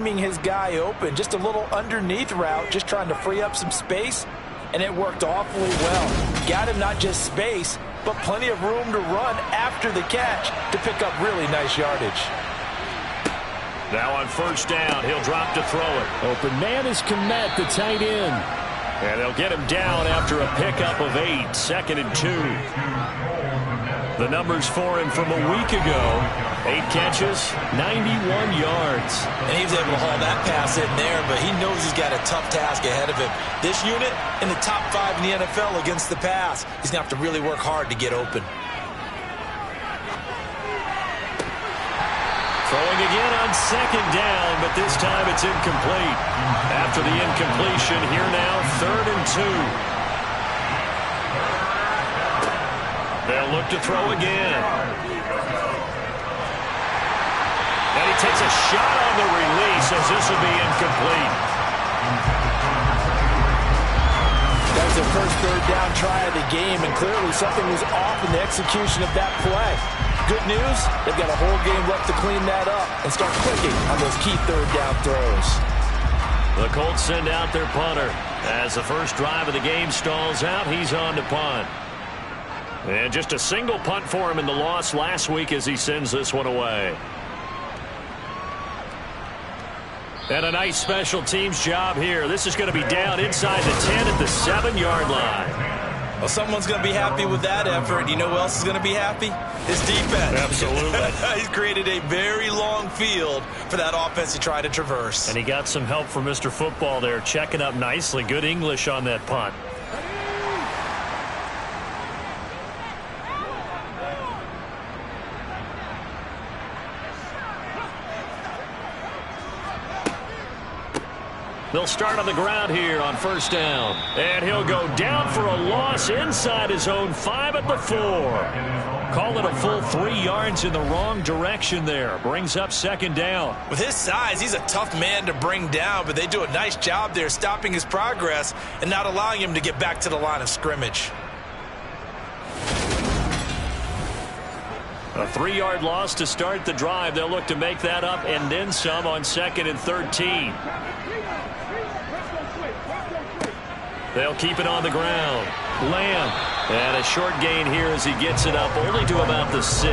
his guy open, just a little underneath route, just trying to free up some space, and it worked awfully well. Got him not just space, but plenty of room to run after the catch to pick up really nice yardage. Now on first down, he'll drop to throw it. Open man is Kmet, the tight end. And they'll get him down after a pickup of 8, 2nd and 2. The numbers for him from a week ago: 8 catches, 91 yards. And he was able to haul that pass in there, but he knows he's got a tough task ahead of him. This unit in the top 5 in the NFL against the pass. He's going to have to really work hard to get open. Throwing again on 2nd down, but this time it's incomplete. After the incompletion, here now 3rd and 2. They'll look to throw again. And he takes a shot on the release as this will be incomplete. That was their first 3rd down try of the game, and clearly something was off in the execution of that play. Good news, they've got a whole game left to clean that up and start clicking on those key 3rd down throws. The Colts send out their punter. As the first drive of the game stalls out, he's on to punt. And just a single punt for him in the loss last week as he sends this one away. And a nice special teams job here. This is going to be down inside the 10 at the 7-yard line. Well, someone's going to be happy with that effort. You know who else is going to be happy? His defense. Absolutely. He's created a very long field for that offense to try to traverse. And he got some help from Mr. Football there, checking up nicely. Good English on that punt. They'll start on the ground here on first down. And he'll go down for a loss inside his own 5 at the 4. Call it a full 3 yards in the wrong direction there. Brings up 2nd down. With his size, he's a tough man to bring down, but they do a nice job there stopping his progress and not allowing him to get back to the line of scrimmage. A 3-yard loss to start the drive. They'll look to make that up and then some on 2nd and 13. They'll keep it on the ground. Lamb. And a short gain here as he gets it up only to about the 6.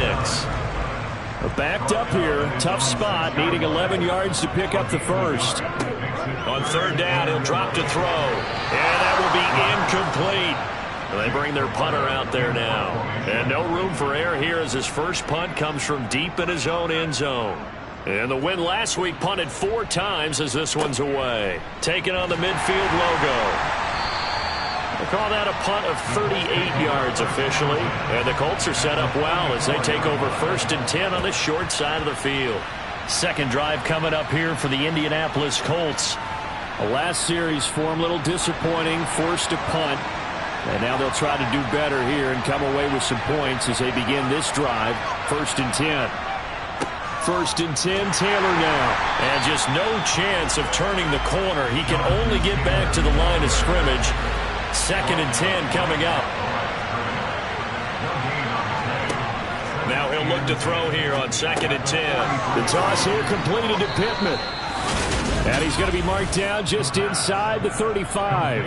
Backed up here. Tough spot. Needing 11 yards to pick up the first. On 3rd down, he'll drop to throw. And that will be incomplete. They bring their punter out there now. And no room for error here as his first punt comes from deep in his own end zone. And the win last week punted 4 times as this one's away. Taking on the midfield logo. We'll call that a punt of 38 yards officially. And the Colts are set up well as they take over 1st and 10 on the short side of the field. Second drive coming up here for the Indianapolis Colts. The last series for them, a little disappointing, forced to punt. And now they'll try to do better here and come away with some points as they begin this drive. 1st and 10. 1st and 10, Taylor now. And just no chance of turning the corner. He can only get back to the line of scrimmage. 2nd and 10 coming up. Now he'll look to throw here on 2nd and 10. The toss here completed to Pittman. And he's going to be marked down just inside the 35.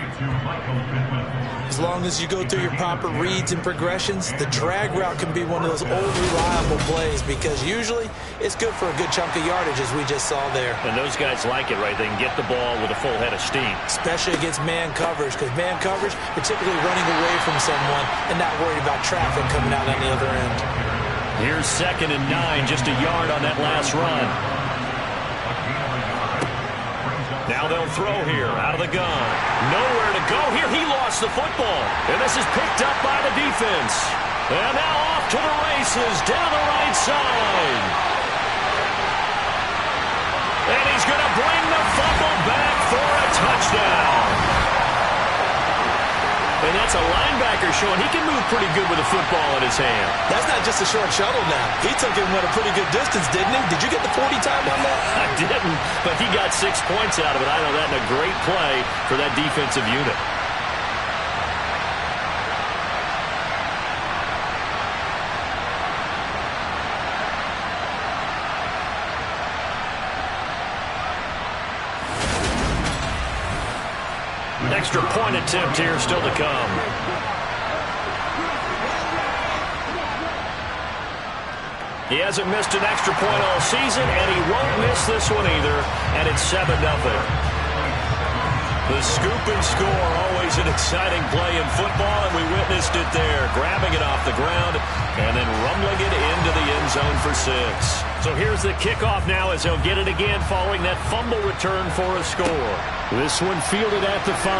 As long as you go through your proper reads and progressions, the drag route can be one of those old reliable plays because usually it's good for a good chunk of yardage as we just saw there. And those guys like it, right? They can get the ball with a full head of steam. Especially against man coverage because man coverage, particularly running away from someone and not worried about traffic coming out on the other end. Here's 2nd and 9, just a yard on that last run. Now they'll throw here out of the gun. Nowhere to go here. He lost the football. And this is picked up by the defense. And now off to the races down the right side. And he's going to bring the fumble back for a touchdown. And that's a linebacker showing he can move pretty good with a football in his hand. That's not just a short shuttle now. He took it and went a pretty good distance, didn't he? Did you get the 40 time on that? I didn't, but he got 6 points out of it. I know that in a great play for that defensive unit. Extra point attempt here still to come. He hasn't missed an extra point all season, and he won't miss this one either, and it's 7-0. The scoop and score, always an exciting play in football, and we witnessed it there, grabbing it off the ground and then rumbling it into the end zone for 6. So here's the kickoff now as they'll get it again following that fumble return for a score. This one fielded at the 5.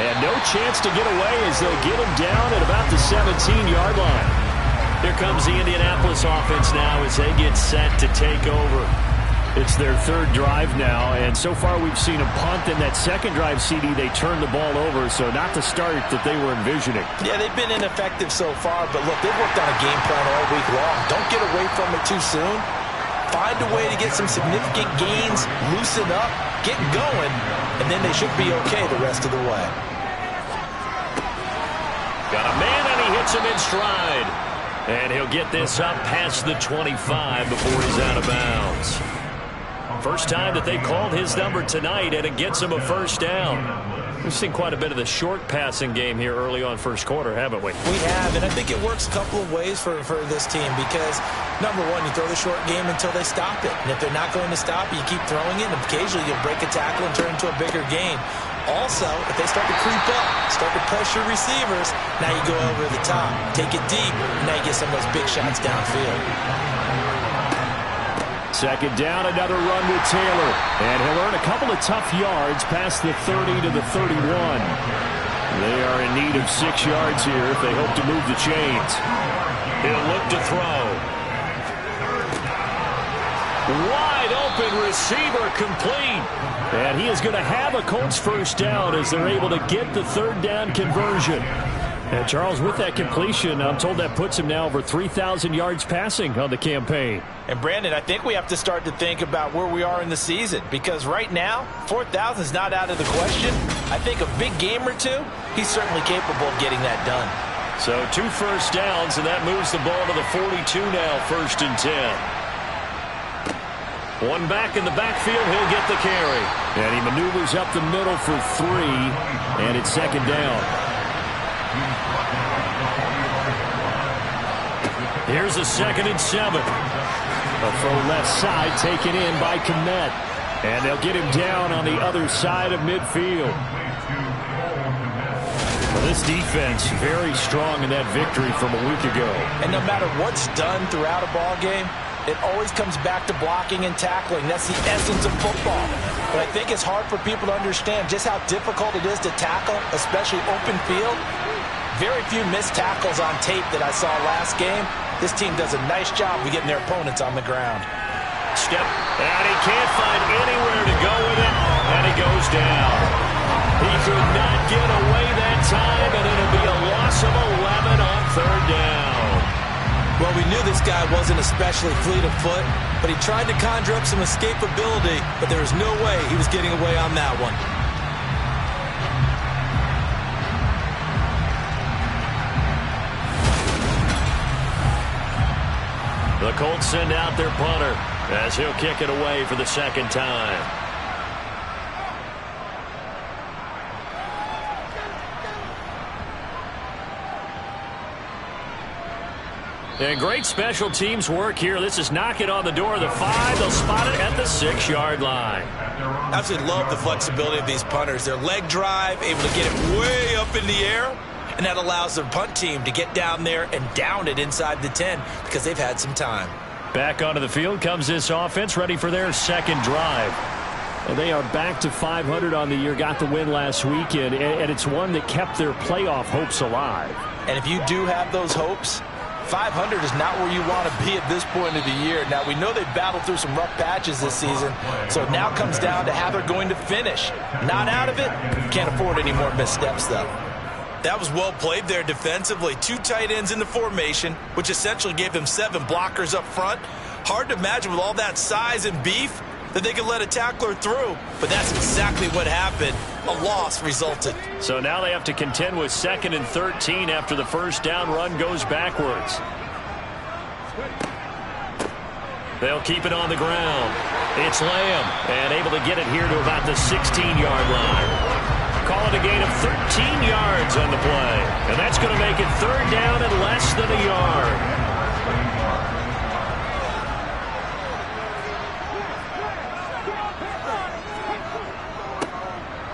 And no chance to get away as they'll get him down at about the 17-yard line. Here comes the Indianapolis offense now as they get set to take over. It's their third drive now, and so far we've seen a punt. In that second drive, CD, they turned the ball over, so not the start that they were envisioning. Yeah, they've been ineffective so far, but look, they've worked on a game plan all week long. Don't get away from it too soon. Find a way to get some significant gains, loosen up, get going, and then they should be okay the rest of the way. Got a man, and he hits him in stride. And he'll get this up past the 25 before he's out of bounds. First time that they called his number tonight, and it gets him a first down. We've seen quite a bit of the short passing game here early on first quarter, haven't we? We have, and I think it works a couple of ways for this team because, number one, you throw the short game until they stop it. And if they're not going to stop it, you keep throwing it, and occasionally you'll break a tackle and turn into a bigger gain. Also, if they start to creep up, start to pressure receivers, now you go over the top, take it deep, and now you get some of those big shots downfield. Second down, another run with Taylor. And he'll earn a couple of tough yards past the 30 to the 31. They are in need of 6 yards here if they hope to move the chains. He'll look to throw. Wide open receiver complete. And he is going to have a Colts first down as they're able to get the third down conversion. And Charles, with that completion, I'm told that puts him now over 3,000 yards passing on the campaign. And Brandon, I think we have to start to think about where we are in the season because right now, 4,000 is not out of the question. I think a big game or two, he's certainly capable of getting that done. So 2 first downs, and that moves the ball to the 42 now, 1st and 10. One back in the backfield, he'll get the carry. And he maneuvers up the middle for 3, and it's second down. Here's a 2nd and 7. A throw left side taken in by Kmet. And they'll get him down on the other side of midfield. Well, this defense very strong in that victory from a week ago. And no matter what's done throughout a ball game, it always comes back to blocking and tackling. That's the essence of football. But I think it's hard for people to understand just how difficult it is to tackle, especially open field. Very few missed tackles on tape that I saw last game. This team does a nice job of getting their opponents on the ground. Step, and he can't find anywhere to go with it, and he goes down. He could not get away that time, and it'll be a loss of 11 on 3rd down. Well, we knew this guy wasn't especially fleet of foot, but he tried to conjure up some escapability, but there was no way he was getting away on that one. The Colts send out their punter as he'll kick it away for the 2nd time. And great special teams work here. This is knocking on the door of the 5. They'll spot it at the 6-yard line. Absolutely love the flexibility of these punters. Their leg drive, able to get it way up in the air, and that allows their punt team to get down there and down it inside the 10 because they've had some time. Back onto the field comes this offense, ready for their 2nd drive. And they are back to 500 on the year, got the win last weekend, and it's one that kept their playoff hopes alive. And if you do have those hopes, 500 is not where you want to be at this point of the year. Now, we know they've battled through some rough patches this season, so it now comes down to how they're going to finish. Not out of it, can't afford any more missteps, though. That was well played there defensively. 2 tight ends in the formation, which essentially gave them 7 blockers up front. Hard to imagine with all that size and beef that they could let a tackler through, but that's exactly what happened. A loss resulted. So now they have to contend with 2nd and 13 after the first down run goes backwards. They'll keep it on the ground. It's Lamb, and able to get it here to about the 16-yard line. Call it a gain of 13 yards on the play. And that's going to make it third down and less than a yard.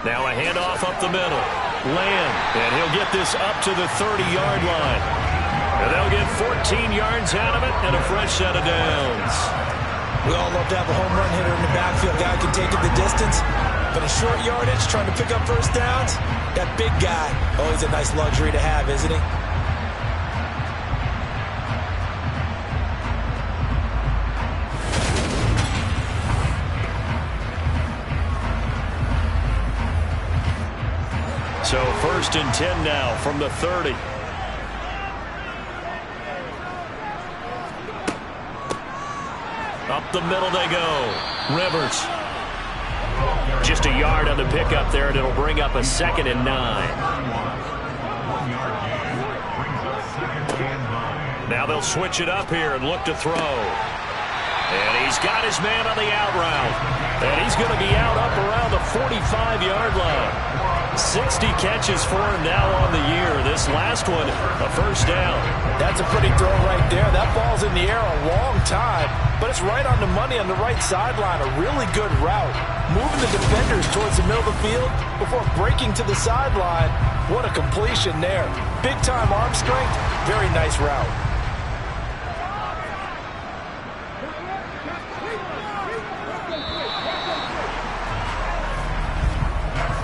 Now a handoff up the middle. Lamb, and he'll get this up to the 30-yard line. And they'll get 14 yards out of it and a fresh set of downs. We all love to have a home run hitter in the backfield. Guy can take it the distance. But in short yardage, trying to pick up first downs, that big guy, always a nice luxury to have, isn't he? So first and 10 now from the 30. Up the middle they go. Rivers. Just a yard on the pickup there, and it'll bring up a 2nd and 9. Now they'll switch it up here and look to throw. And he's got his man on the out route. And he's going to be out up around the 45-yard line. 60 catches for him now on the year. This last one, a first down. That's a pretty throw right there. That ball's in the air a long time, but it's right on the money on the right sideline. A really good route. Moving the defenders towards the middle of the field before breaking to the sideline. What a completion there. Big-time arm strength. Very nice route.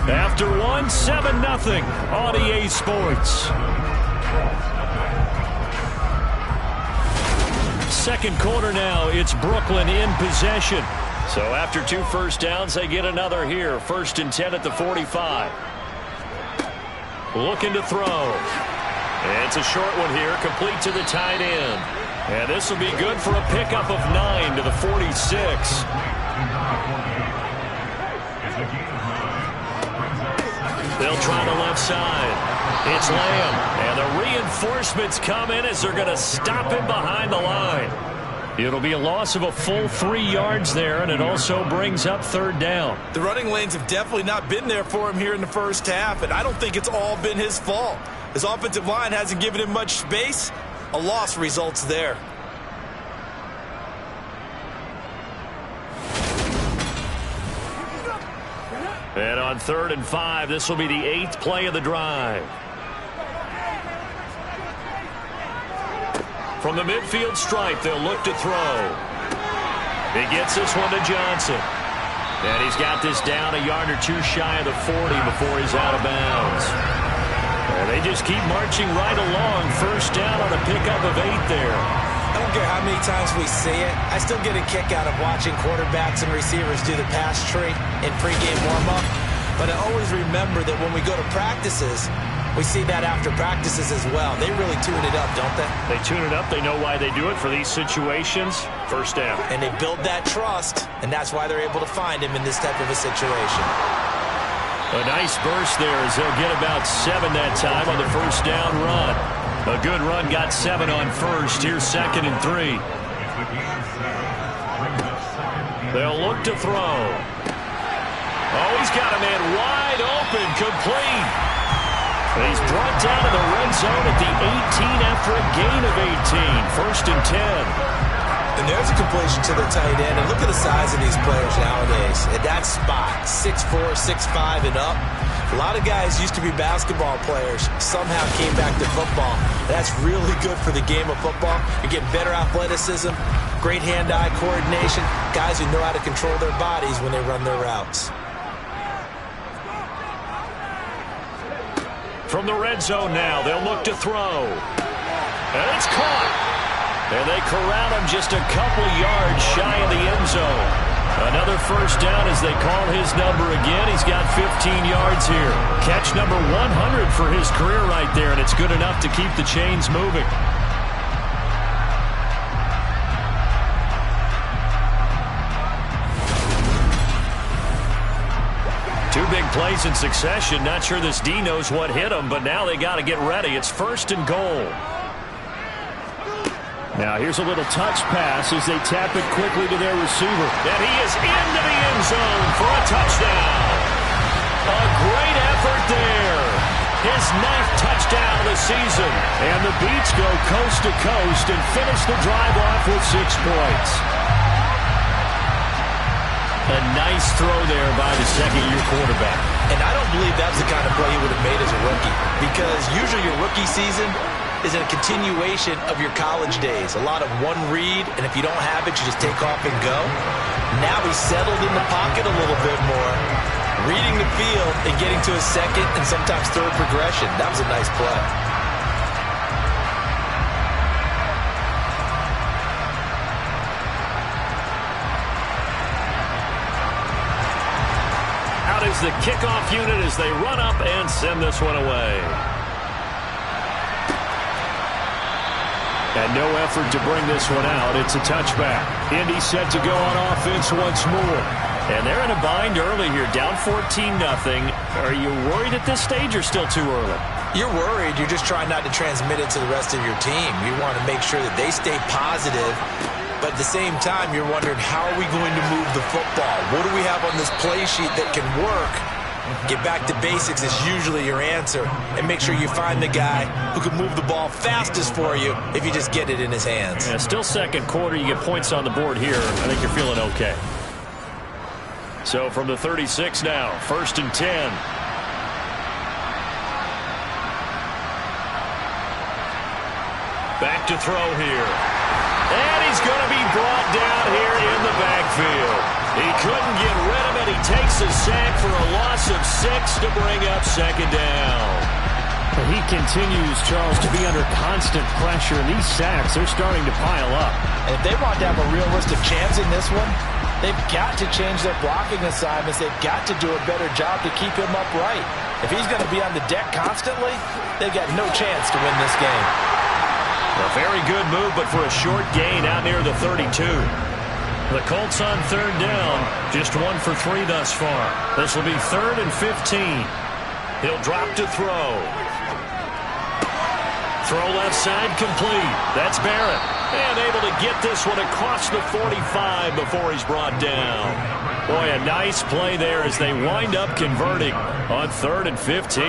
After one, 7-0 on EA Sports. Second quarter now, it's Brooklyn in possession. So after 2 first downs, they get another here. 1st and 10 at the 45. Looking to throw. And it's a short one here, complete to the tight end. And this will be good for a pickup of 9 to the 46. They'll try the left side. It's Lamb. And the reinforcements come in as they're going to stop him behind the line. It'll be a loss of a full 3 yards there, and it also brings up third down. The running lanes have definitely not been there for him here in the first half, and I don't think it's all been his fault. His offensive line hasn't given him much space. A loss results there. And on 3rd and 5, this will be the 8th play of the drive. From the midfield stripe, they'll look to throw. He gets this one to Johnson. And he's got this down a yard or 2 shy of the 40 before he's out of bounds. And they just keep marching right along. First down on a pickup of 8 there. I don't care how many times we see it. I still get a kick out of watching quarterbacks and receivers do the pass tree in pregame warm-up. But I always remember that when we go to practices, we see that after practices as well. They really tune it up, don't they? They tune it up. They know why they do it for these situations. First down. And they build that trust, and that's why they're able to find him in this type of a situation. A nice burst there as they'll get about 7 that time on the first down run. A good run, got 7 on first. Here's 2nd and 3. They'll look to throw. Oh, he's got a man wide open, complete. He's brought down in the red zone at the 18 after a gain of 18. 1st and 10. And there's a completion to the tight end. And look at the size of these players nowadays. At that spot, 6'4", 6'5", and up. A lot of guys used to be basketball players, somehow came back to football. That's really good for the game of football. You're getting better athleticism, great hand-eye coordination, guys who know how to control their bodies when they run their routes. From the red zone now, they'll look to throw. And it's caught. And they corral him just a couple yards shy of the end zone. Another first down as they call his number again. He's got 15 yards here. Catch number 100 for his career right there, and it's good enough to keep the chains moving. Two big plays in succession. Not sure this D knows what hit him, but now they got to get ready. It's 1st and goal. Now here's a little touch pass as they tap it quickly to their receiver. And he is into the end zone for a touchdown. A great effort there. His 9th touchdown of the season. And the Beats go coast to coast and finish the drive off with 6 points. A nice throw there by the second-year quarterback. And I don't believe that's the kind of play he would have made as a rookie, because usually your rookie season is a continuation of your college days. A lot of one read, and if you don't have it, you just take off and go. Now he's settled in the pocket a little bit more, reading the field and getting to a second and sometimes third progression. That was a nice play. Out is the kickoff unit as they run up and send this one away. And no effort to bring this one out. It's a touchback. Indy set to go on offense once more. And they're in a bind early here, down 14-0. Are you worried at this stage or still too early? You're worried. You're just trying not to transmit it to the rest of your team. You want to make sure that they stay positive. But at the same time, you're wondering, how are we going to move the football? What do we have on this play sheet that can work? Get back to basics is usually your answer. And make sure you find the guy who can move the ball fastest for you if you just get it in his hands. Yeah, still second quarter. You get points on the board here. I think you're feeling okay. So from the 36 now, 1st and 10. Back to throw here. And he's going to be brought down here in the backfield. He couldn't get rid of it. He takes a sack for a loss of 6 to bring up 2nd down. He continues, Charles, to be under constant pressure, and these sacks are starting to pile up. And if they want to have a realistic chance in this one, they've got to change their blocking assignments. They've got to do a better job to keep him upright. If he's going to be on the deck constantly, they've got no chance to win this game. A very good move, but for a short gain out near the 32. The Colts on 3rd down, just 1 for 3 thus far. This will be 3rd and 15. He'll drop to throw. Throw left side complete. That's Barrett. And able to get this one across the 45 before he's brought down. Boy, a nice play there as they wind up converting on 3rd and 15.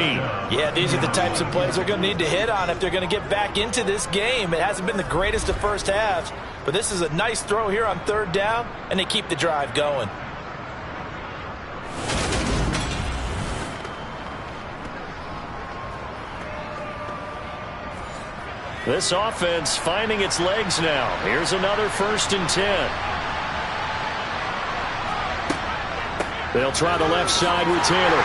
Yeah, these are the types of plays they're going to need to hit on if they're going to get back into this game. It hasn't been the greatest of first halves, but this is a nice throw here on 3rd down, and they keep the drive going. This offense finding its legs now. Here's another 1st and 10. They'll try the left side with Taylor.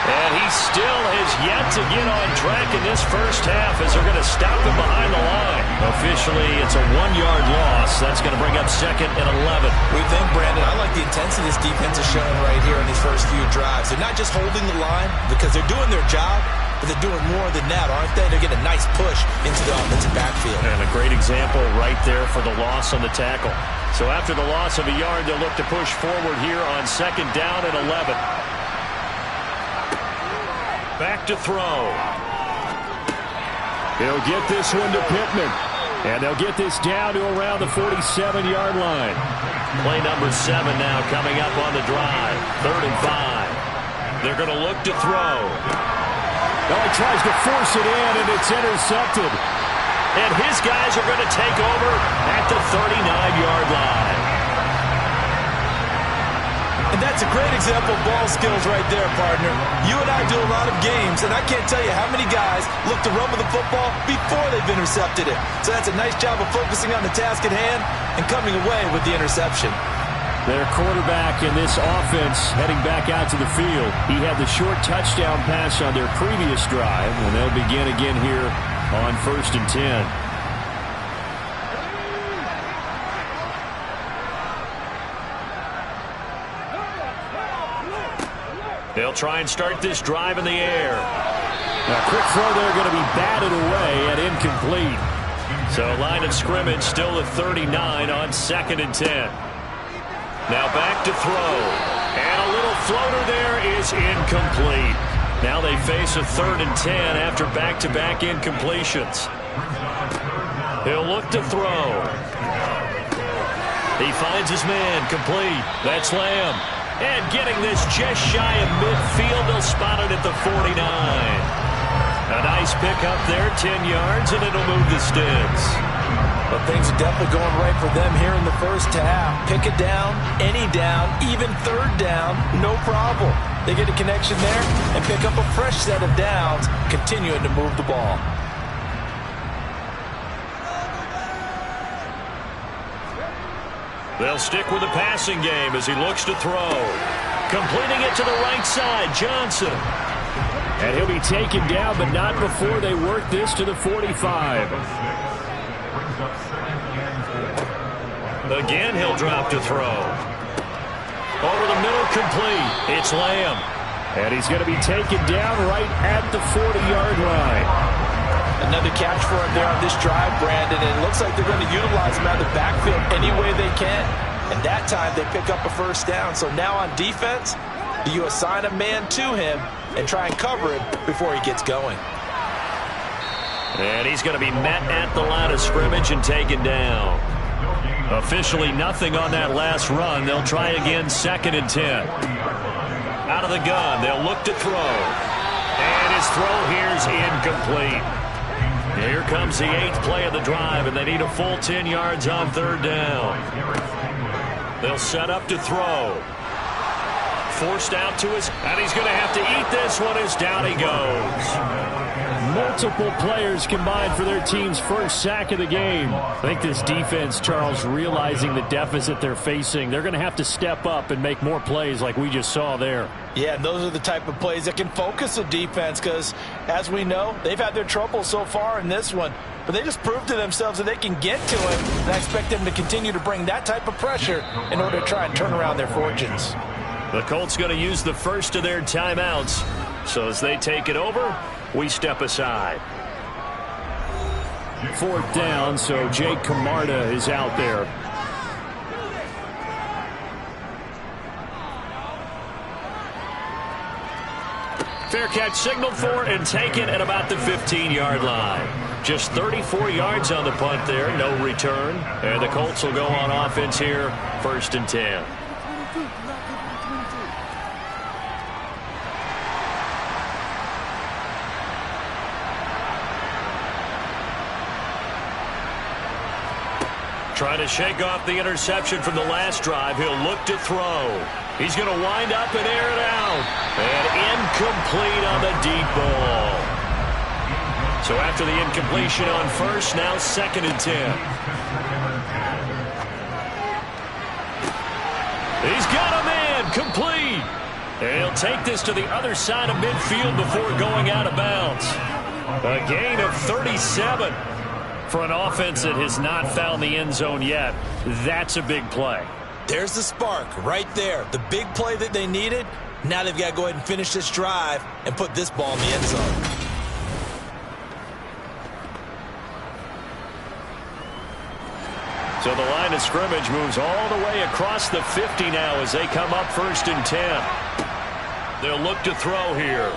And he still has yet to get on track in this first half as they're going to stop him behind the line. Officially, it's a 1-yard loss. That's going to bring up 2nd and 11. We think, Brandon, I like the intensity this defense is showing right here in these first few drives. They're not just holding the line because they're doing their job, but they're doing more than that, aren't they? They're getting a nice push into the offensive backfield. And a great example right there for the loss on the tackle. So after the loss of a yard, they'll look to push forward here on 2nd down and 11. Back to throw. He'll get this one to Pittman. And they'll get this down to around the 47-yard line. Play number 7 now coming up on the drive. 3rd and 5. They're going to look to throw. Well, he tries to force it in, and it's intercepted. And his guys are going to take over at the 39-yard line. And that's a great example of ball skills right there, partner. You and I do a lot of games, and I can't tell you how many guys look to run with the football before they've intercepted it. So that's a nice job of focusing on the task at hand and coming away with the interception. Their quarterback in this offense heading back out to the field. He had the short touchdown pass on their previous drive, and they'll begin again here on 1st and 10. They'll try and start this drive in the air. Now, quick throw there going to be batted away and incomplete. So line of scrimmage still at 39 on 2nd and 10. Now back to throw. And a little floater there is incomplete. Now they face a 3rd and 10 after back-to-back incompletions. He'll look to throw. He finds his man, complete. That's Lamb. And getting this just shy of midfield, they'll spot it at the 49. A nice pickup there, 10 yards, and it'll move the sticks. But things are definitely going right for them here in the first half. Pick it down, any down, even third down, no problem. They get a connection there and pick up a fresh set of downs, continuing to move the ball. They'll stick with the passing game as he looks to throw. Completing it to the right side, Johnson. And he'll be taken down, but not before they work this to the 45. Again, he'll drop to throw. Over the middle, complete. It's Lamb. And he's going to be taken down right at the 40-yard line. Another catch for him there on this drive, Brandon, and it looks like they're going to utilize him out of the backfield any way they can. And that time, they pick up a first down. So now on defense, do you assign a man to him and try and cover him before he gets going? And he's going to be met at the line of scrimmage and taken down. Officially nothing on that last run. They'll try again, 2nd and 10. Out of the gun, they'll look to throw. And his throw here's incomplete. Here comes the 8th play of the drive, and they need a full 10 yards on 3rd down. They'll set up to throw. Forced out to his, and he's going to have to eat this one as down he goes. Multiple players combined for their team's first sack of the game. I think this defense, Charles, realizing the deficit they're facing, they're going to have to step up and make more plays like we just saw there. Yeah, and those are the type of plays that can focus a defense because, as we know, they've had their trouble so far in this one. But they just proved to themselves that they can get to it, and I expect them to continue to bring that type of pressure in order to try and turn around their fortunes. The Colts going to use the first of their timeouts. So as they take it over, we step aside. 4th down, so Jake Camarda is out there. Fair catch signaled for and taken at about the 15-yard line. Just 34 yards on the punt there, no return. And the Colts will go on offense here, 1st and 10. Trying to shake off the interception from the last drive. He'll look to throw. He's going to wind up and air it out. And incomplete on the deep ball. So after the incompletion on first, now 2nd and 10. He's got a man, complete. And he'll take this to the other side of midfield before going out of bounds. A gain of 37. For an offense that has not found the end zone yet, that's a big play. There's the spark right there. The big play that they needed. Now they've got to go ahead and finish this drive and put this ball in the end zone. So the line of scrimmage moves all the way across the 50 now as they come up 1st and 10. They'll look to throw here.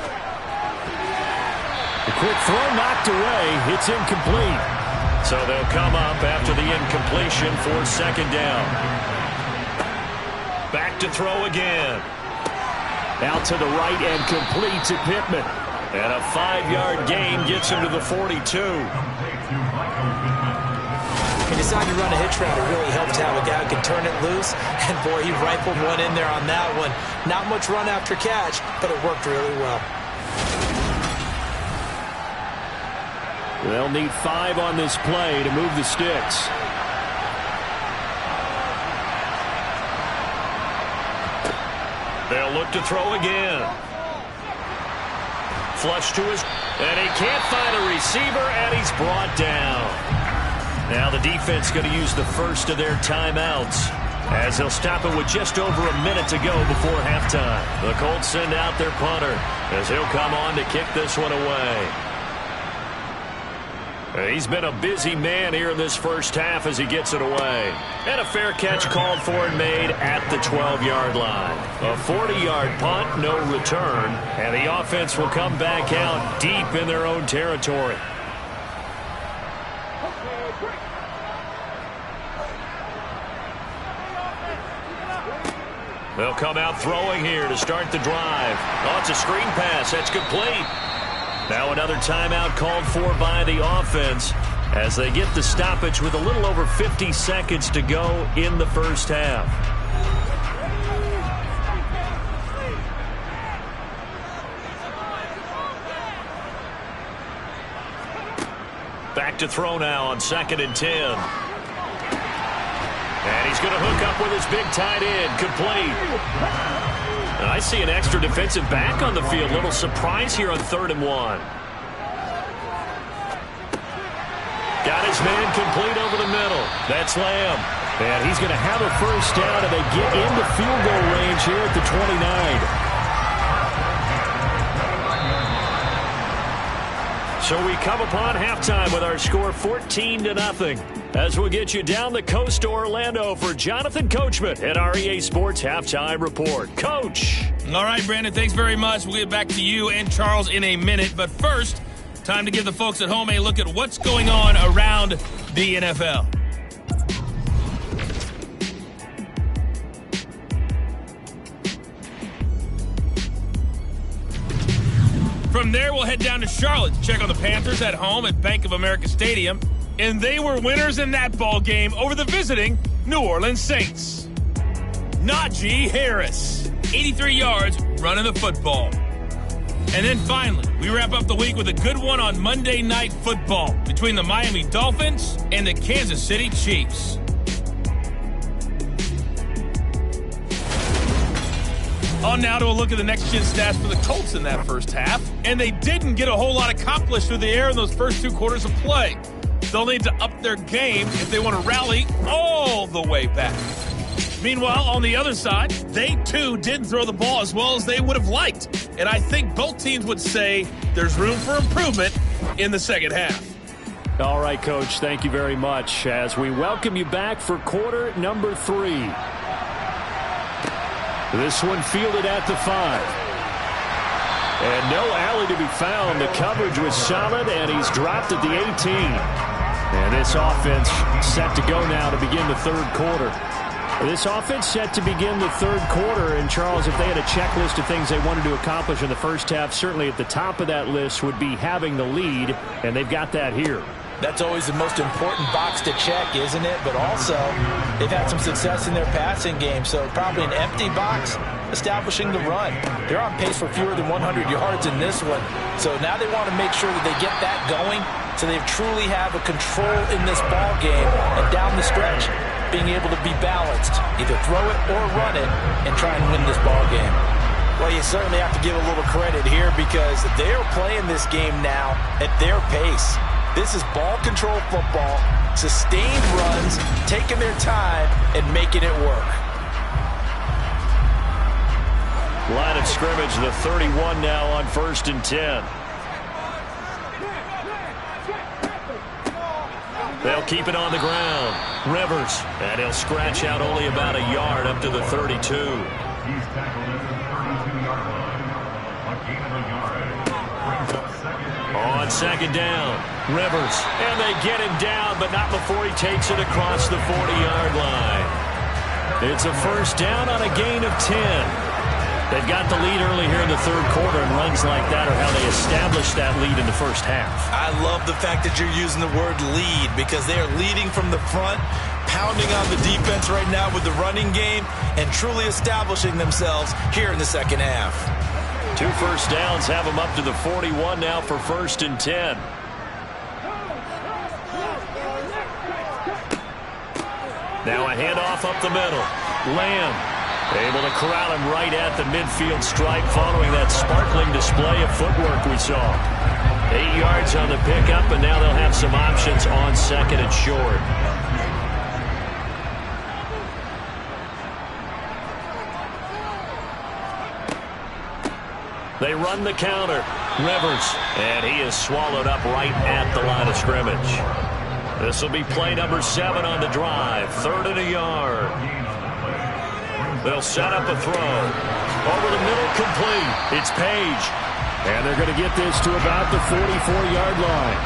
The quick throw knocked away. It's incomplete. So they'll come up after the incompletion for 2nd down. Back to throw again. Out to the right and complete to Pittman. And a 5-yard gain gets him to the 42. He decided to run a hitch route. It really helps to have a guy who can turn it loose. And, boy, he rifled one in there on that one. Not much run after catch, but it worked really well. They'll need 5 on this play to move the sticks. They'll look to throw again. Flush to his, and he can't find a receiver, and he's brought down. Now the defense going to use the first of their timeouts as they'll stop it with just over a minute to go before halftime. The Colts send out their punter as he'll come on to kick this one away. He's been a busy man here in this first half as he gets it away. And a fair catch called for and made at the 12-yard line. A 40-yard punt, no return. And the offense will come back out deep in their own territory. Okay, break. They'll come out throwing here to start the drive. Oh, it's a screen pass. That's complete. Now another timeout called for by the offense as they get the stoppage with a little over 50 seconds to go in the first half. Back to throw now on 2nd and 10. And he's going to hook up with his big tight end. Complete. And I see an extra defensive back on the field. Little surprise here on 3rd and 1. Got his man complete over the middle. That's Lamb. And he's going to have a first down, and they get into field goal range here at the 29. So we come upon halftime with our score 14-0. As we'll get you down the coast to Orlando for Jonathan Coachman at our EA Sports Halftime Report. Coach. All right, Brandon, thanks very much. We'll get back to you and Charles in a minute. But first, time to give the folks at home a look at what's going on around the NFL. From there, we'll head down to Charlotte to check on the Panthers at home at Bank of America Stadium. And they were winners in that ball game over the visiting New Orleans Saints. Najee Harris, 83 yards running the football. And then finally, we wrap up the week with a good one on Monday Night Football between the Miami Dolphins and the Kansas City Chiefs. On now to a look at the next-gen stats for the Colts in that first half. And they didn't get a whole lot accomplished through the air in those first 2 quarters of play. They'll need to up their game if they want to rally all the way back. Meanwhile, on the other side, they too didn't throw the ball as well as they would have liked. And I think both teams would say there's room for improvement in the second half. All right, Coach, thank you very much as we welcome you back for quarter number 3. This one fielded at the 5. And no alley to be found. The coverage was solid, and he's dropped at the 18. And this offense set to go now to begin the 3rd quarter. This offense set to begin the 3rd quarter. And, Charles, if they had a checklist of things they wanted to accomplish in the first half, certainly at the top of that list would be having the lead, and they've got that here. That's always the most important box to check, isn't it? But also, they've had some success in their passing game, so probably an empty box establishing the run. They're on pace for fewer than 100 yards in this one, so now they want to make sure that they get that going so they truly have a control in this ball game and down the stretch, being able to be balanced, either throw it or run it and try and win this ball game. Well, you certainly have to give a little credit here because they're playing this game now at their pace. This is ball control football, sustained runs, taking their time, and making it work. Line of scrimmage, the 31 now on 1st and 10. They'll keep it on the ground. Rivers, and he'll scratch out only about a yard up to the 32. He's tackled at the 32-yard line. A gain of a yard. Brings up 2nd. On 2nd down, Rivers, and they get him down, but not before he takes it across the 40-yard line. It's a first down on a gain of 10. They've got the lead early here in the 3rd quarter, and runs like that are how they establish that lead in the first half. I love the fact that you're using the word lead because they are leading from the front, pounding on the defense right now with the running game, and truly establishing themselves here in the second half. 2 first downs have them up to the 41 now for 1st and 10. Now a handoff up the middle. Lamb able to corral him right at the midfield stripe following that sparkling display of footwork we saw. 8 yards on the pickup, and now they'll have some options on 2nd and short. They run the counter. Rivers, and he is swallowed up right at the line of scrimmage. This will be play number 7 on the drive. 3rd and a yard. They'll set up a throw. Over the middle, complete. It's Page. And they're going to get this to about the 44-yard line.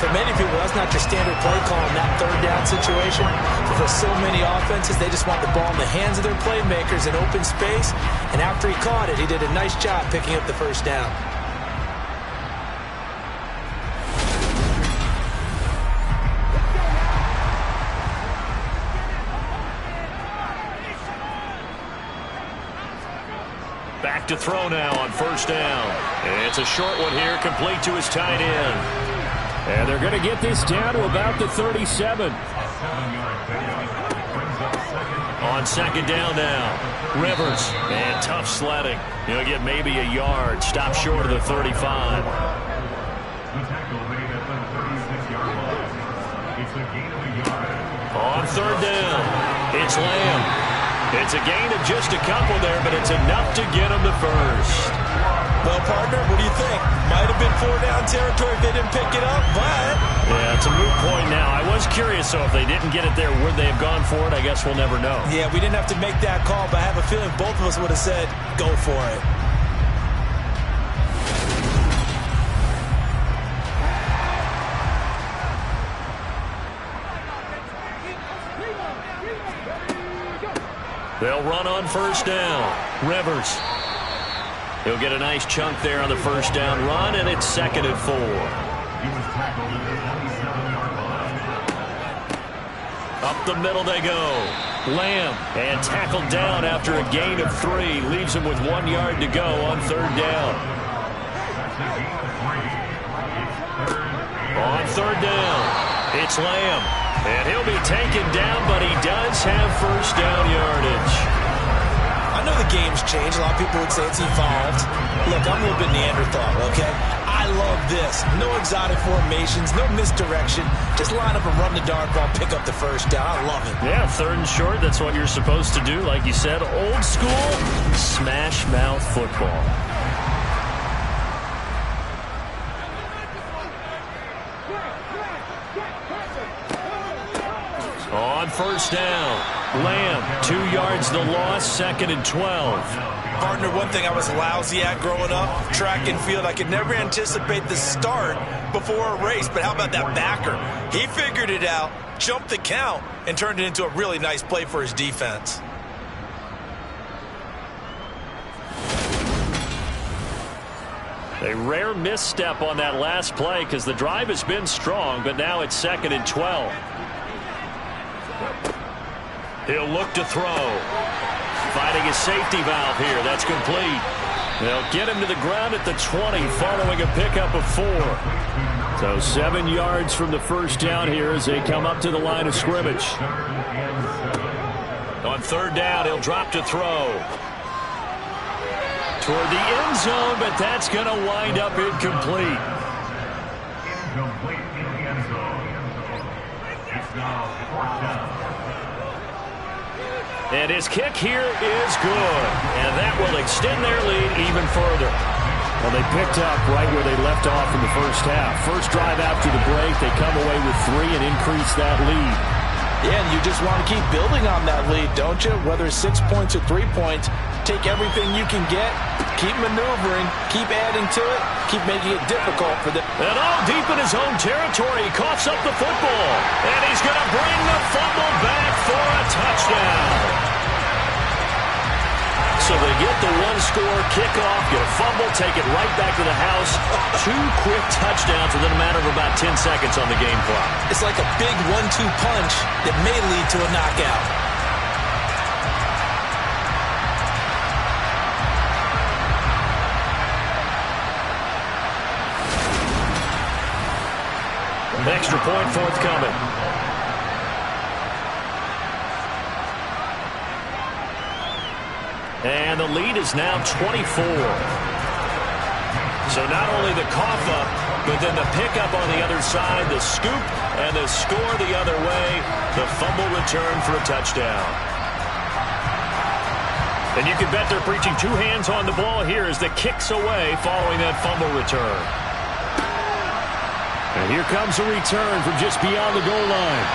for many people, that's not your standard play call in that third down situation. But for so many offenses, they just want the ball in the hands of their playmakers in open space. And after he caught it, he did a nice job picking up the first down. Back to throw now on first down. It's a short one here, complete to his tight end. And they're going to get this down to about the 37. On second down now, Rivers, and tough sledding. He'll get maybe a yard, stop short of the 35. The tackle made at the 36-yard line. It's a gain of a yard. On third down, it's Lamb. It's a gain of just a couple there, but it's enough to get him the first. Well, partner, what do you think? Might have been 4-down territory if they didn't pick it up, but... Yeah, it's a moot point now. I was curious, so if they didn't get it there, would they have gone for it? I guess we'll never know. Yeah, we didn't have to make that call, but I have a feeling both of us would have said, go for it. They'll run on first down. Rivers. He'll get a nice chunk there on the first down run, and it's 2nd and 4. He was tackled at the 27-yard line. Up the middle they go. Lamb, and tackled down after a gain of 3. Leaves him with 1 yard to go on third down. That's a gain of 3. It's third and On third down, it's Lamb. And he'll be taken down, but he does have first down yardage. I know the game's changed. A lot of people would say it's evolved. Look, I'm a little bit Neanderthal, okay? I love this. No exotic formations, no misdirection. Just line up and run the dart ball, pick up the first down. I love it. Yeah, third and short, that's what you're supposed to do. Like you said, old school, smash mouth football. On first down, Lamb, 2 yards the loss, 2nd and 12. Partner, one thing I was lousy at growing up, track and field, I could never anticipate the start before a race, but how about that backer? He figured it out, jumped the count, and turned it into a really nice play for his defense. A rare misstep on that last play because the drive has been strong, but now it's 2nd and 12. He'll look to throw. Finding a safety valve here. That's complete. They'll get him to the ground at the 20 following a pickup of 4. So 7 yards from the first down here as they come up to the line of scrimmage. On third down, he'll drop to throw. Toward the end zone, but that's going to wind up incomplete. incomplete in the end zone. It's now 4th down. And his kick here is good. And that will extend their lead even further. Well, they picked up right where they left off in the first half. First drive after the break, they come away with 3 and increase that lead. Yeah, and you just want to keep building on that lead, don't you? Whether it's 6 points or 3 points, take everything you can get, keep maneuvering, keep adding to it, keep making it difficult for them. And all deep in his own territory, he coughs up the football. And he's going to bring the fumble back for a touchdown. So they get the one-score kickoff, get a fumble, take it right back to the house. 2 quick touchdowns within a matter of about 10 seconds on the game clock. It's like a big 1-2 punch that may lead to a knockout. An extra point forthcoming. And the lead is now 24. So not only the cough up, but then the pickup on the other side, the scoop, and the score the other way, the fumble return for a touchdown. And you can bet they're preaching 2 hands on the ball here as the kick's away following that fumble return. And here comes a return from just beyond the goal line.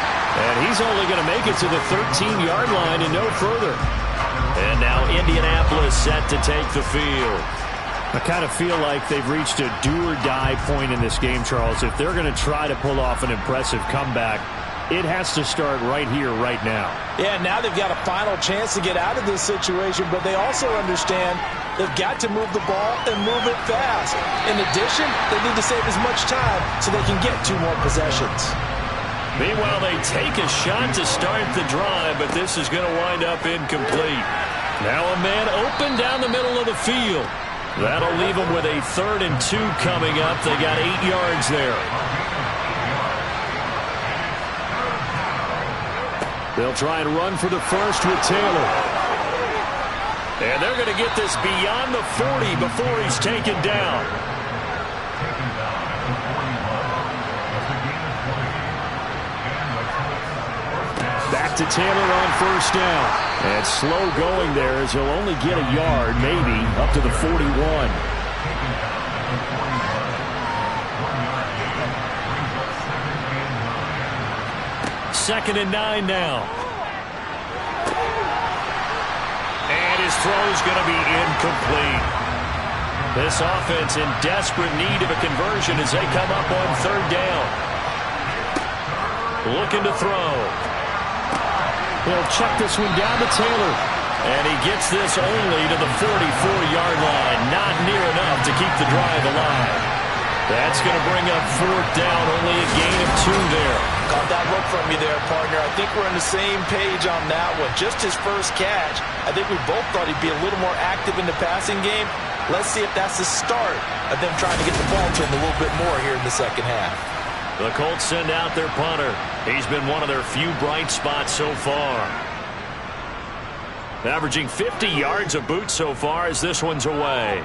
And he's only going to make it to the 13-yard line and no further. And now Indianapolis set to take the field. I kind of feel like they've reached a do-or-die point in this game, Charles. If they're going to try to pull off an impressive comeback, it has to start right here, right now. Yeah, now they've got a final chance to get out of this situation, but they also understand they've got to move the ball and move it fast. In addition, they need to save as much time so they can get 2 more possessions. Meanwhile, they take a shot to start the drive, but this is going to wind up incomplete. Now a man open down the middle of the field. That'll leave them with a 3rd and 2 coming up. They got 8 yards there. They'll try and run for the first with Taylor. And they're going to get this beyond the 40 before he's taken down. Back to Taylor on 1st down. And slow going there as he'll only get a yard, maybe, up to the 41. 2nd and 9 now. And his throw's going to be incomplete. This offense in desperate need of a conversion as they come up on 3rd down. Looking to throw. He'll check this one down to Taylor. And he gets this only to the 44-yard line. Not near enough to keep the drive alive. That's going to bring up 4th down. Only a gain of 2 there. Caught that look from you there, partner. I think we're on the same page on that one. Just his first catch. I think we both thought he'd be a little more active in the passing game. Let's see if that's the start of them trying to get the ball to him a little bit more here in the second half. The Colts send out their punter. He's been one of their few bright spots so far. Averaging 50 yards a boot so far as this one's away.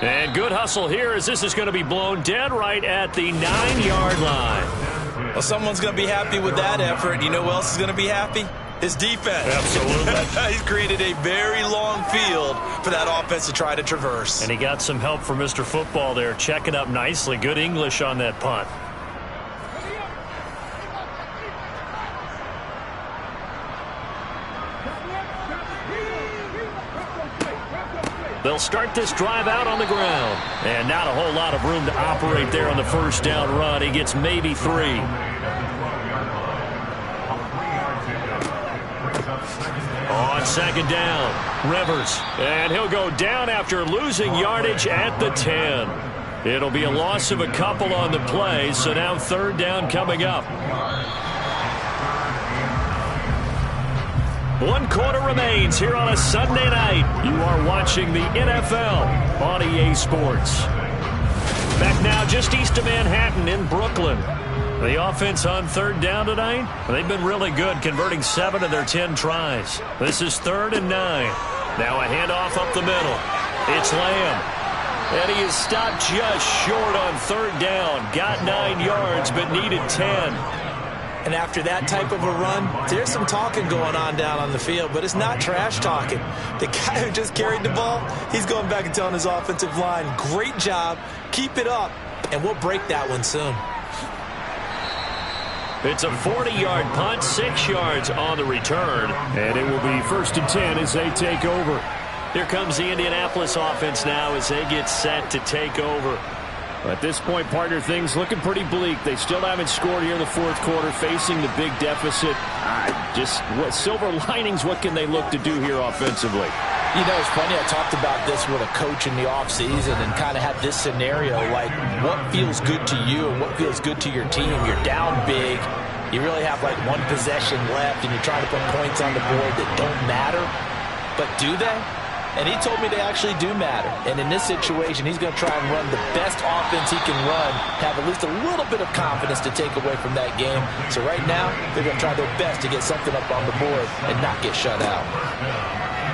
And good hustle here as this is going to be blown dead right at the 9-yard line. Well, someone's going to be happy with that effort. You know who else is going to be happy? His defense. Absolutely. He's created a very long field for that offense to try to traverse. And he got some help from Mr. Football there, checking up nicely. Good English on that punt. They'll start this drive out on the ground. And not a whole lot of room to operate there on the 1st down run. He gets maybe 3. On 2nd down, Rivers. And he'll go down after losing yardage at the 10. It'll be a loss of a couple on the play, so now 3rd down coming up. 1 quarter remains here on a Sunday night. You are watching the NFL on EA Sports. Back now just east of Manhattan in Brooklyn. The offense on 3rd down tonight, they've been really good, converting 7 of their 10 tries. This is 3rd and 9. Now a handoff up the middle. It's Lamb. And he is stopped just short on 3rd down. Got 9 yards, but needed 10. And after that type of a run, there's some talking going on down on the field, but it's not trash talking. The guy who just carried the ball, he's going back and telling his offensive line, great job, keep it up, and we'll break that one soon. It's a 40-yard punt, 6 yards on the return. And it will be 1st and 10 as they take over. Here comes the Indianapolis offense now as they get set to take over. At this point, partner, things looking pretty bleak. They still haven't scored here in the 4th quarter, facing the big deficit. Just what silver linings, what can they look to do here offensively? You know, it's funny, I talked about this with a coach in the offseason and kind of had this scenario, like what feels good to you and what feels good to your team. You're down big. You really have like 1 possession left, and you're trying to put points on the board that don't matter. But do they? And he told me they actually do matter. And in this situation, he's going to try and run the best offense he can run, have at least a little bit of confidence to take away from that game. So right now, they're going to try their best to get something up on the board and not get shut out.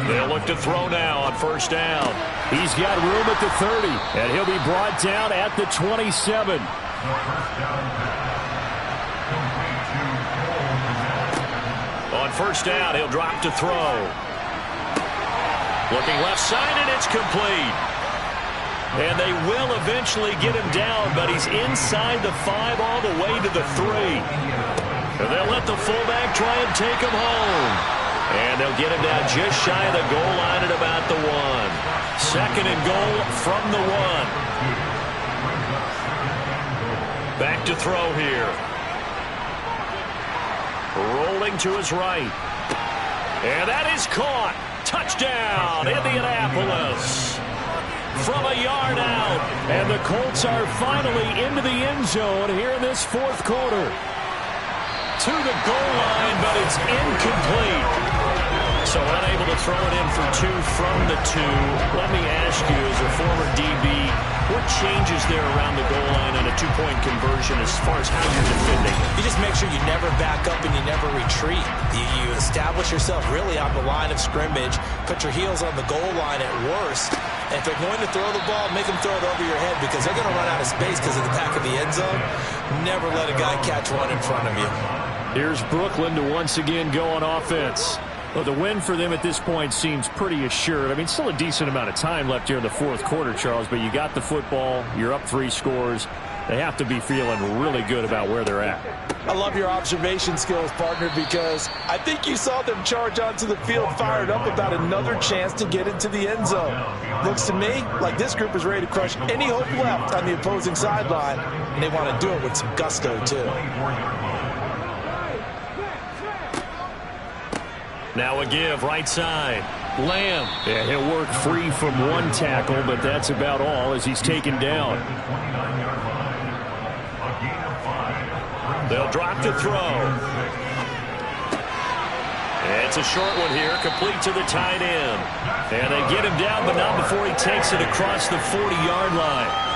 They'll look to throw now on 1st down. He's got room at the 30, and he'll be brought down at the 27. On 1st down, he'll drop to throw. Looking left side, and it's complete. And they will eventually get him down, but he's inside the 5 all the way to the 3. And they'll let the fullback try and take him home. And they'll get him down just shy of the goal line at about the 1. 2nd and goal from the 1. Back to throw here. Rolling to his right. And that is caught. Touchdown, Indianapolis. From a yard out. And the Colts are finally into the end zone here in this 4th quarter. To the goal line, but it's incomplete. So unable to throw it in for 2 from the 2. Let me ask you, as a former DB, what changes there around the goal line on a 2-point conversion as far as how you're defending? You just make sure you never back up and you never retreat. You establish yourself really on the line of scrimmage, put your heels on the goal line at worst. And if they're going to throw the ball, make them throw it over your head because they're going to run out of space because of the back of the end zone. Never let a guy catch one in front of you. Here's Brooklyn to once again go on offense. Well, the win for them at this point seems pretty assured. I mean, still a decent amount of time left here in the 4th quarter, Charles, but you got the football. You're up 3 scores. They have to be feeling really good about where they're at. I love your observation skills, partner, because I think you saw them charge onto the field fired up about another chance to get into the end zone. Looks to me like this group is ready to crush any hope left on the opposing sideline, and they want to do it with some gusto, too. Now a give, right side. Lamb. Yeah, he'll work free from 1 tackle, but that's about all as he's taken down. They'll drop to throw. It's a short one here, complete to the tight end. And they get him down, but not before he takes it across the 40-yard line.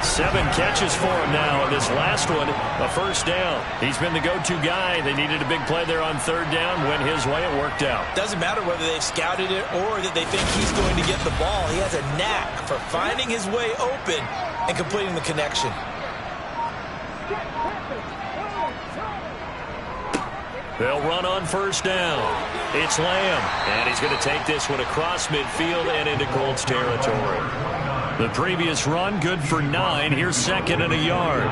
7 catches for him now, and this last one, a first down. He's been the go-to guy. They needed a big play there on 3rd down. Went his way, it worked out. Doesn't matter whether they've scouted it or that they think he's going to get the ball. He has a knack for finding his way open and completing the connection. They'll run on first down. It's Lamb, and he's going to take this one across midfield and into Colts territory. The previous run, good for 9. Here's 2nd and a yard.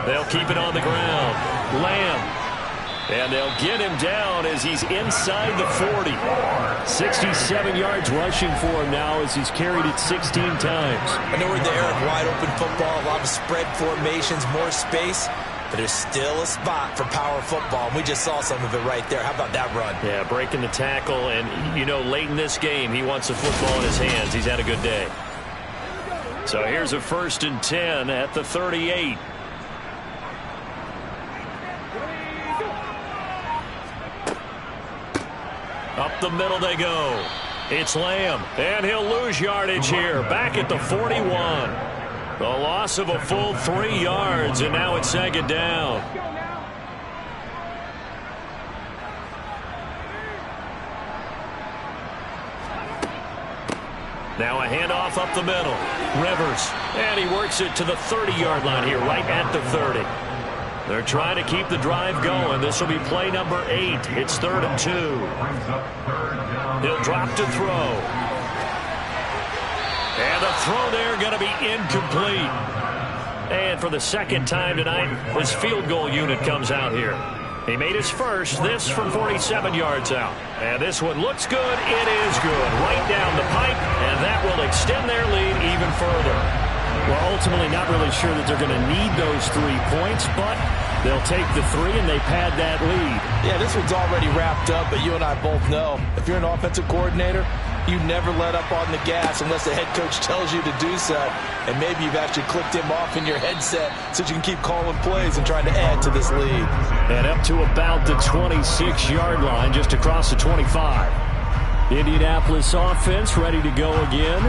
They'll keep it on the ground. Lamb. And they'll get him down as he's inside the 40. 67 yards rushing for him now as he's carried it 16 times. I know we're in the era of wide open football, a lot of spread formations, more space. But there's still a spot for power football. We just saw some of it right there. How about that run? Yeah, breaking the tackle. And, you know, late in this game, he wants the football in his hands. He's had a good day. So here's a 1st and 10 at the 38. Up the middle they go. It's Lamb. And he'll lose yardage here. Back at the 41. The loss of a full 3 yards, and now it's 2nd down. Now a handoff up the middle. Rivers, and he works it to the 30-yard line here, right at the 30. They're trying to keep the drive going. This will be play number 8. It's 3rd and 2. He'll drop to throw. And the throw there going to be incomplete. And for the 2nd time tonight, his field goal unit comes out here. He made his first, this from 47 yards out. And this one looks good. It is good. Right down the pipe, and that will extend their lead even further. Well, ultimately not really sure that they're going to need those 3 points, but they'll take the 3 and they pad that lead. Yeah, this one's already wrapped up, but you and I both know if you're an offensive coordinator, you never let up on the gas unless the head coach tells you to do so. And maybe you've actually clicked him off in your headset so you can keep calling plays and trying to add to this lead. And up to about the 26-yard line, just across the 25. Indianapolis offense ready to go again.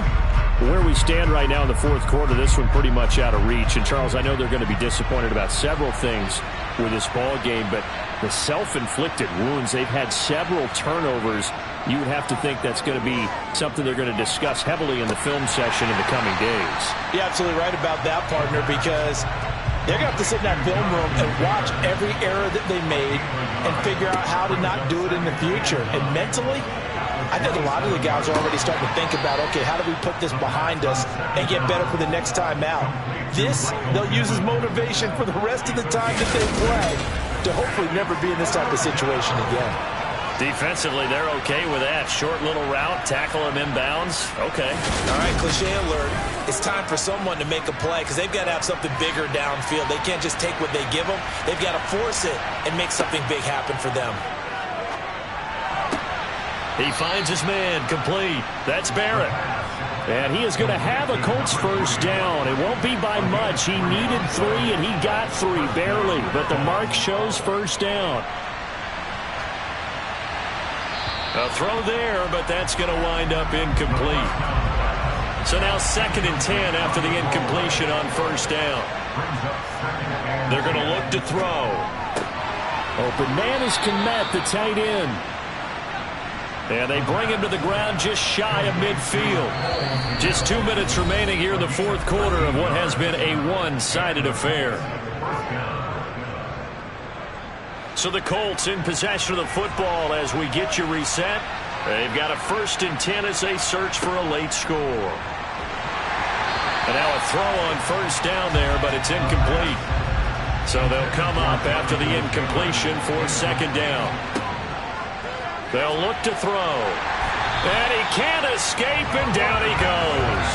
Where we stand right now in the 4th quarter, this one pretty much out of reach. And, Charles, I know they're going to be disappointed about several things with this ball game, but the self-inflicted wounds, they've had several turnovers. You would have to think that's going to be something they're going to discuss heavily in the film session in the coming days. You're absolutely right about that, partner, because they're going to have to sit in that film room and watch every error that they made and figure out how to not do it in the future. And mentally, I think a lot of the guys are already starting to think about, okay, how do we put this behind us and get better for the next time out? This, they'll use as motivation for the rest of the time that they play. to hopefully never be in this type of situation again. Defensively, they're okay with that. Short little route, tackle him inbounds. Okay. All right, cliche alert. It's time for someone to make a play because they've got to have something bigger downfield. They can't just take what they give them. They've got to force it and make something big happen for them. He finds his man, complete. That's Barrett. And he is going to have a Colts first down. It won't be by much. He needed 3, and he got 3, barely. But the mark shows first down. A throw there, but that's going to wind up incomplete. So now 2nd and 10 after the incompletion on first down. They're going to look to throw. Open man is Kmet, the tight end. And they bring him to the ground just shy of midfield. Just 2 minutes remaining here in the 4th quarter of what has been a one-sided affair. So the Colts in possession of the football as we get you reset. They've got a 1st and 10 as they search for a late score. And now a throw on first down there, but it's incomplete. So they'll come up after the incompletion for 2nd down. They'll look to throw. And he can't escape, and down he goes.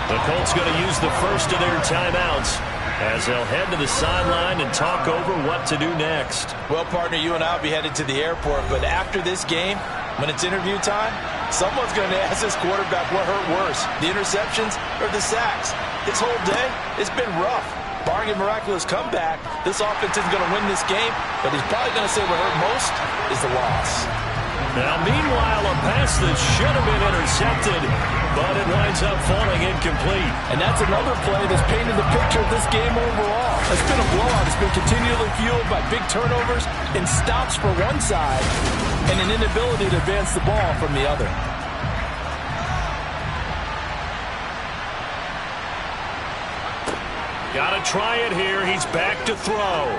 The Colts going to use the first of their timeouts as they'll head to the sideline and talk over what to do next. Well, partner, you and I will be headed to the airport, but after this game, when it's interview time, someone's going to ask this quarterback what hurt worse, the interceptions or the sacks. This whole day, it's been rough. Barring a miraculous comeback, this offense isn't going to win this game, but he's probably going to say what hurt most is the loss. Now, meanwhile, a pass that should have been intercepted, but it winds up falling incomplete. And that's another play that's painted the picture of this game overall. It's been a blowout. It's been continually fueled by big turnovers and stops for one side and an inability to advance the ball from the other. Got to try it here. He's back to throw.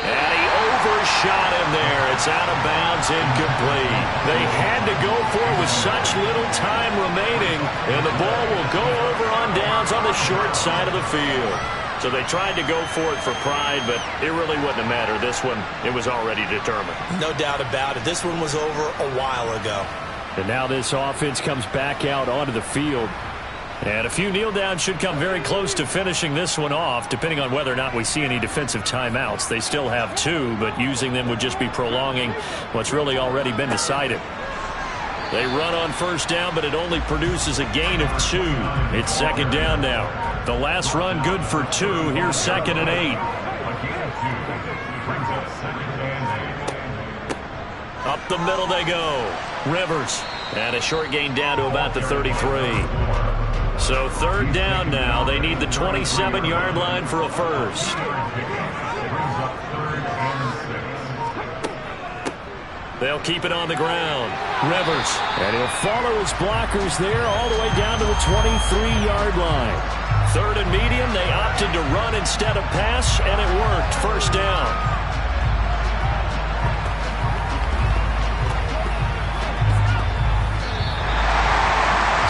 And he overshot him there. It's out of bounds, incomplete. They had to go for it with such little time remaining, and the ball will go over on downs on the short side of the field. So they tried to go for it for pride, but it really wouldn't have mattered. This one, it was already determined. No doubt about it. This one was over a while ago. And now this offense comes back out onto the field. And a few kneel downs should come very close to finishing this one off, depending on whether or not we see any defensive timeouts. They still have 2, but using them would just be prolonging what's really already been decided. They run on first down, but it only produces a gain of 2. It's 2nd down now. The last run good for 2. Here's 2nd and 8. Up the middle they go. Rivers. And a short gain down to about the 33. So 3rd down now. They need the 27-yard line for a first. They'll keep it on the ground. Rivers. And he'll follow his blockers there all the way down to the 23-yard line. 3rd and medium. They opted to run instead of pass, and it worked. First down.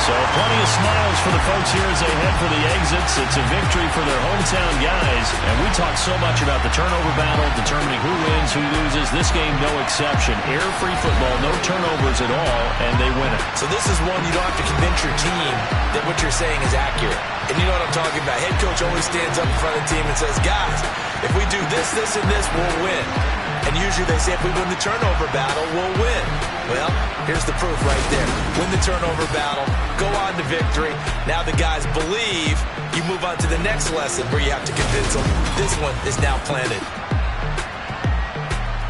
So plenty of smiles for the folks here as they head for the exits. It's a victory for their hometown guys. And we talk so much about the turnover battle, determining who wins, who loses. This game, no exception. Air-free football, no turnovers at all, and they win it. So this is one you don't have to convince your team that what you're saying is accurate. And you know what I'm talking about. Head coach always stands up in front of the team and says, guys, if we do this, this, and this, we'll win. And usually they say if we win the turnover battle, we'll win. Well, here's the proof right there. Win the turnover battle, go on to victory. Now the guys believe. You move on to the next lesson where you have to convince them. This one is now planted.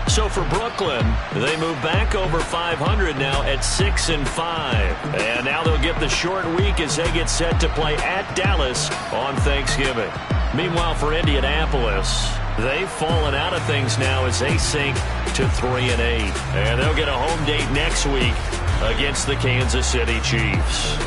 So for Brooklyn, they move back over 500 now at 6-5. And now they'll get the short week as they get set to play at Dallas on Thanksgiving. Meanwhile, for Indianapolis, they've fallen out of things now as they sink to 3-8. And they'll get a home date next week against the Kansas City Chiefs.